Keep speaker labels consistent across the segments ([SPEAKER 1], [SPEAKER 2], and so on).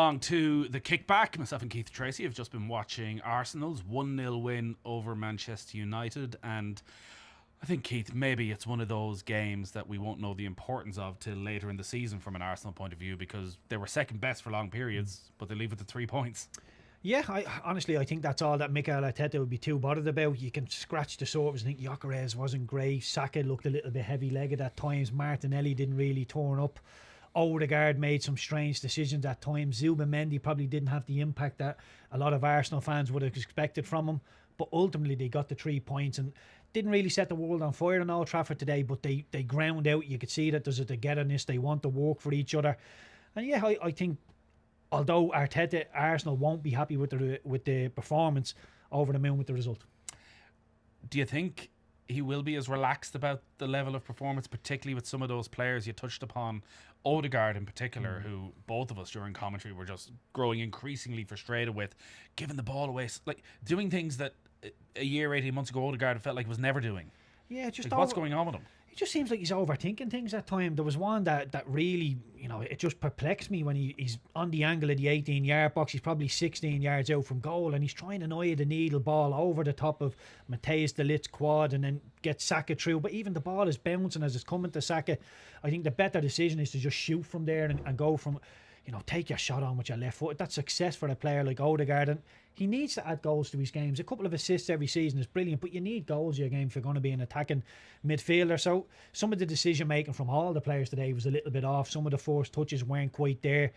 [SPEAKER 1] along to the kickback. Myself and Keith Treacy have just been watching Arsenal's 1-0 win over Manchester United, and I think, Keith, maybe it's one of those games that we won't know the importance of till later in the season from an Arsenal point of view, because they were second best for long periods, but they leave with the 3 points.
[SPEAKER 2] Yeah, honestly, I think that's all that Mikel Arteta would be too bothered about. You can scratch the surface and think Gyökeres wasn't great. Saka looked a little bit heavy-legged at times. Martinelli didn't really turn up. Odegaard made some strange decisions at times. Zubimendi probably didn't have the impact that a lot of Arsenal fans would have expected from him. But ultimately, they got the 3 points and didn't really set the world on fire on Old Trafford today, but they ground out. You could see that there's a togetherness. They want to work for each other. And yeah, I think although Arteta, Arsenal won't be happy with the performance, over the moon with the result.
[SPEAKER 1] Do you think he will be as relaxed about the level of performance, particularly with some of those players you touched upon, Odegaard in particular, who both of us during commentary were just growing increasingly frustrated with, giving the ball away, like doing things that a year, 18 months ago Odegaard felt like he was never doing?
[SPEAKER 2] Yeah, just
[SPEAKER 1] like, what's going on with him?
[SPEAKER 2] It just seems like he's overthinking things at time. There was one that really, it just perplexed me when he's on the angle of the 18-yard box. He's probably 16 yards out from goal, and he's trying to annoy the needle ball over the top of Matthias de Ligt's quad and then get Saka through. But even the ball is bouncing as it's coming to Saka. I think the better decision is to just shoot from there and go from, take your shot on with your left foot. That's success for a player like Odegaard, and he needs to add goals to his games. A couple of assists every season is brilliant, but you need goals in your game if you're going to be an attacking midfielder. So some of the decision making from all the players today was a little bit off. Some of the forced touches weren't quite there.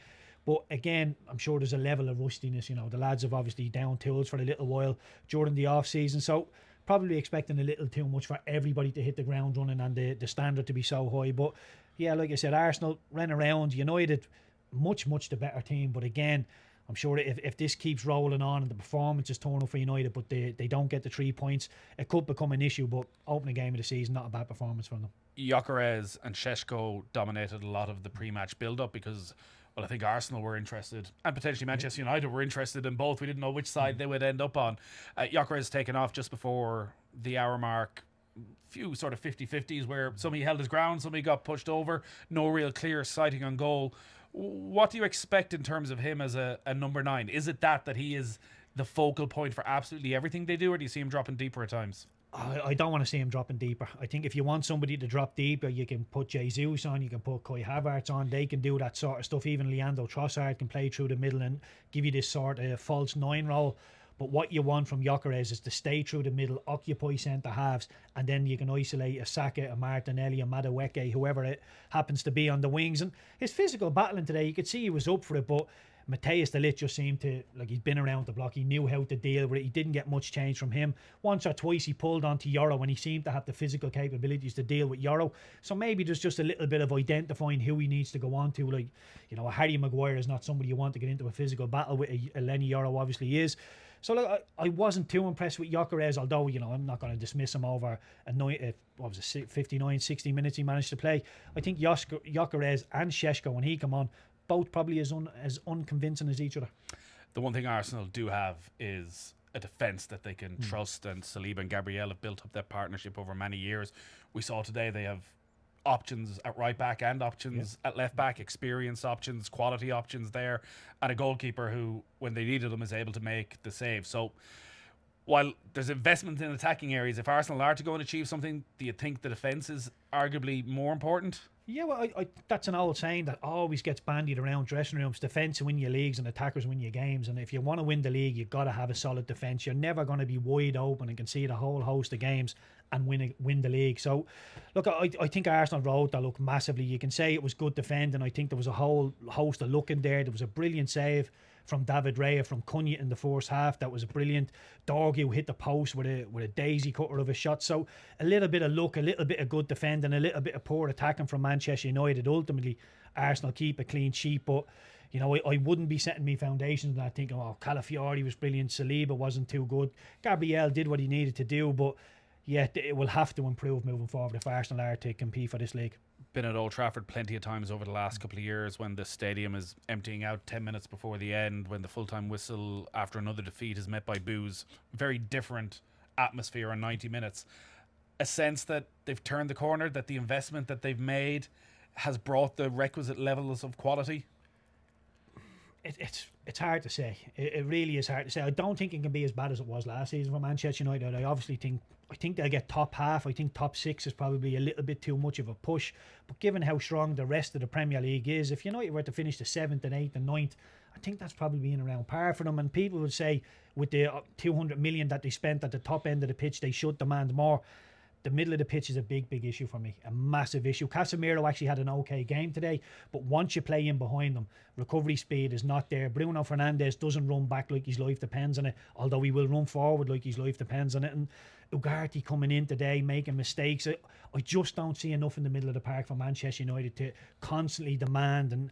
[SPEAKER 2] But again, I'm sure there's a level of rustiness. The lads have obviously down tools for a little while during the off season, so probably expecting a little too much for everybody to hit the ground running and the standard to be so high. But yeah, like I said, Arsenal ran around. United, much the better team, but again, I'm sure if this keeps rolling on and the performance is torn up for United, but they don't get the 3 points, it could become an issue. But opening game of the season, not a bad performance from them.
[SPEAKER 1] Gyökeres and Šeško dominated a lot of the pre-match build-up because, well, I think Arsenal were interested, and potentially Manchester United were interested in both. We didn't know which side they would end up on. Gyökeres taken off just before the hour mark. Few sort of 50-50s where somebody held his ground, somebody got pushed over, no real clear sighting on goal. What do you expect in terms of him as a number 9? Is it that he is the focal point for absolutely everything they do, or do you see him dropping deeper at times?
[SPEAKER 2] I don't want to see him dropping deeper. I think if you want somebody to drop deeper, you can put Jesus on, you can put Kai Havertz on. They can do that sort of stuff. Even Leandro Trossard can play through the middle and give you this sort of false 9 role. But what you want from Gyökeres is to stay through the middle, occupy centre halves, and then you can isolate a Saka, a Martinelli, a Madueke, whoever it happens to be on the wings. And his physical battling today, you could see he was up for it, but Matthias de Ligt just seemed to, like, he'd been around the block. He knew how to deal with it. He didn't get much change from him. Once or twice he pulled onto Euro and he seemed to have the physical capabilities to deal with Euro. So maybe there's just a little bit of identifying who he needs to go on to. Like, a Harry Maguire is not somebody you want to get into a physical battle with. A Lenny Euro obviously is. So look, I wasn't too impressed with Gyökeres, although, I'm not going to dismiss him over 59, 60 minutes he managed to play. I think Gyökeres and Šeško, when he come on, both probably as unconvincing as each other.
[SPEAKER 1] The one thing Arsenal do have is a defence that they can trust, and Saliba and Gabriel have built up that partnership over many years. We saw today they have options at right back and options at left back, experienced options, quality options there, and a goalkeeper who, when they needed him, is able to make the save. So while there's investment in attacking areas, if Arsenal are to go and achieve something, do you think the defence is arguably more important?
[SPEAKER 2] Yeah, well, I that's an old saying that always gets bandied around dressing rooms. Defence win your leagues and attackers win your games. And if you want to win the league, you've got to have a solid defence. You're never going to be wide open and concede a whole host of games and win the league. So, look, I think Arsenal rode that look massively. You can say it was good defending. I think there was a whole host of luck in there. There was a brilliant save from David Raya from Cunha in the first half. That was brilliant. Dorgu hit the post with a daisy cutter of a shot. So a little bit of luck, a little bit of good defending, a little bit of poor attacking from Manchester United. Ultimately, Arsenal keep a clean sheet, but I wouldn't be setting me foundations and thinking, Calafiori was brilliant, Saliba wasn't too good, Gabriel did what he needed to do, but yeah, it will have to improve moving forward if Arsenal are to compete for this league.
[SPEAKER 1] Been at Old Trafford plenty of times over the last couple of years when the stadium is emptying out 10 minutes before the end, when the full-time whistle after another defeat is met by boos. Very different atmosphere in 90 minutes. A sense that they've turned the corner, that the investment that they've made has brought the requisite levels of quality?
[SPEAKER 2] It's hard to say. It really is hard to say. I don't think it can be as bad as it was last season for Manchester United. I think they'll get top half. I think top 6 is probably a little bit too much of a push. But given how strong the rest of the Premier League is, if United were to finish the 7th and 8th and 9th, I think that's probably being around par for them. And people would say with the 200 million that they spent at the top end of the pitch, they should demand more. The middle of the pitch is a big issue for me, a massive issue. Casemiro actually had an okay game today, but once you play in behind him, recovery speed is not there. Bruno Fernandes doesn't run back like his life depends on it, although he will run forward like his life depends on it. And Ugarte coming in today, making mistakes. I just don't see enough in the middle of the park for Manchester United to constantly demand and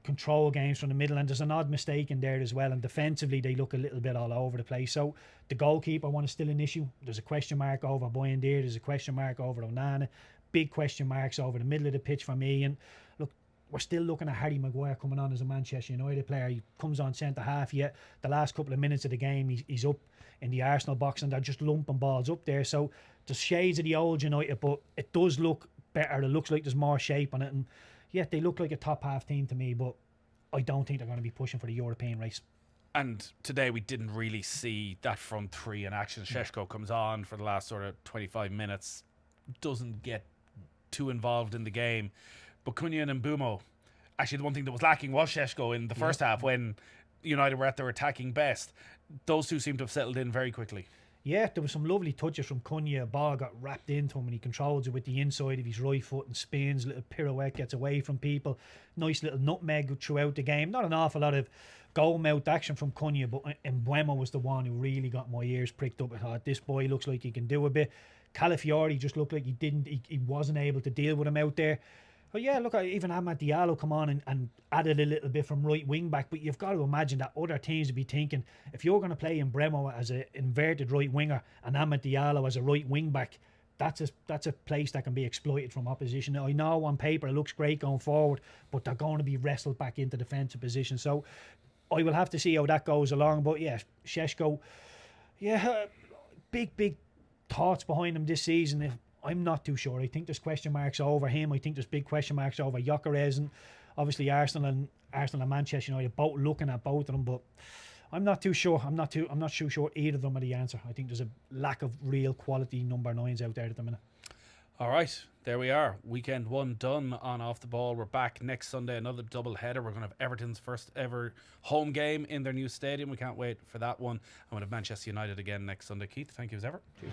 [SPEAKER 2] control games from the middle, and there's an odd mistake in there as well, and defensively they look a little bit all over the place. So the goalkeeper one is still an issue. There's a question mark over Boyendir, there's a question mark over Onana, big question marks over the middle of the pitch for me. And look, we're still looking at Harry Maguire coming on as a Manchester United player. He comes on centre half, yet the last couple of minutes of the game he's up in the Arsenal box and they're just lumping balls up there. So there's shades of the old United, but it does look better. It looks like there's more shape on it, and yeah, they look like a top half team to me, but I don't think they're going to be pushing for the European race.
[SPEAKER 1] And today we didn't really see that front three in action. Šeško comes on for the last sort of 25 minutes, doesn't get too involved in the game. But Cunha and Mbeumo, actually the one thing that was lacking was Šeško in the first half when United were at their attacking best. Those two seem to have settled in very quickly.
[SPEAKER 2] Yeah, there was some lovely touches from Cunha. Ball got wrapped into him and he controls it with the inside of his right foot and spins, little pirouette, gets away from people. Nice little nutmeg throughout the game. Not an awful lot of goal mouth action from Cunha, but Mbeumo was the one who really got my ears pricked up. I thought, this boy looks like he can do a bit. Calafiori just looked like he wasn't able to deal with him out there. But yeah, look, even Amad Diallo come on and added a little bit from right wing back. But you've got to imagine that other teams would be thinking, if you're going to play Mbeumo as an inverted right winger and Amad Diallo as a right wing back, that's a place that can be exploited from opposition. I know on paper it looks great going forward, but they're going to be wrestled back into defensive position. So I will have to see how that goes along. But yeah, Šeško, yeah, big thoughts behind him this season. I'm not too sure. I think there's question marks over him. I think there's big question marks over Gyökeres, and obviously Arsenal and Manchester United both looking at both of them. But I'm not too sure. I'm not too sure either of them are the answer. I think there's a lack of real quality number 9s out there at the minute.
[SPEAKER 1] All right, there we are. Weekend 1 done on Off the Ball. We're back next Sunday, another double header. We're going to have Everton's first ever home game in their new stadium. We can't wait for that one. I'm going to have Manchester United again next Sunday. Keith, thank you as ever.
[SPEAKER 2] Cheers.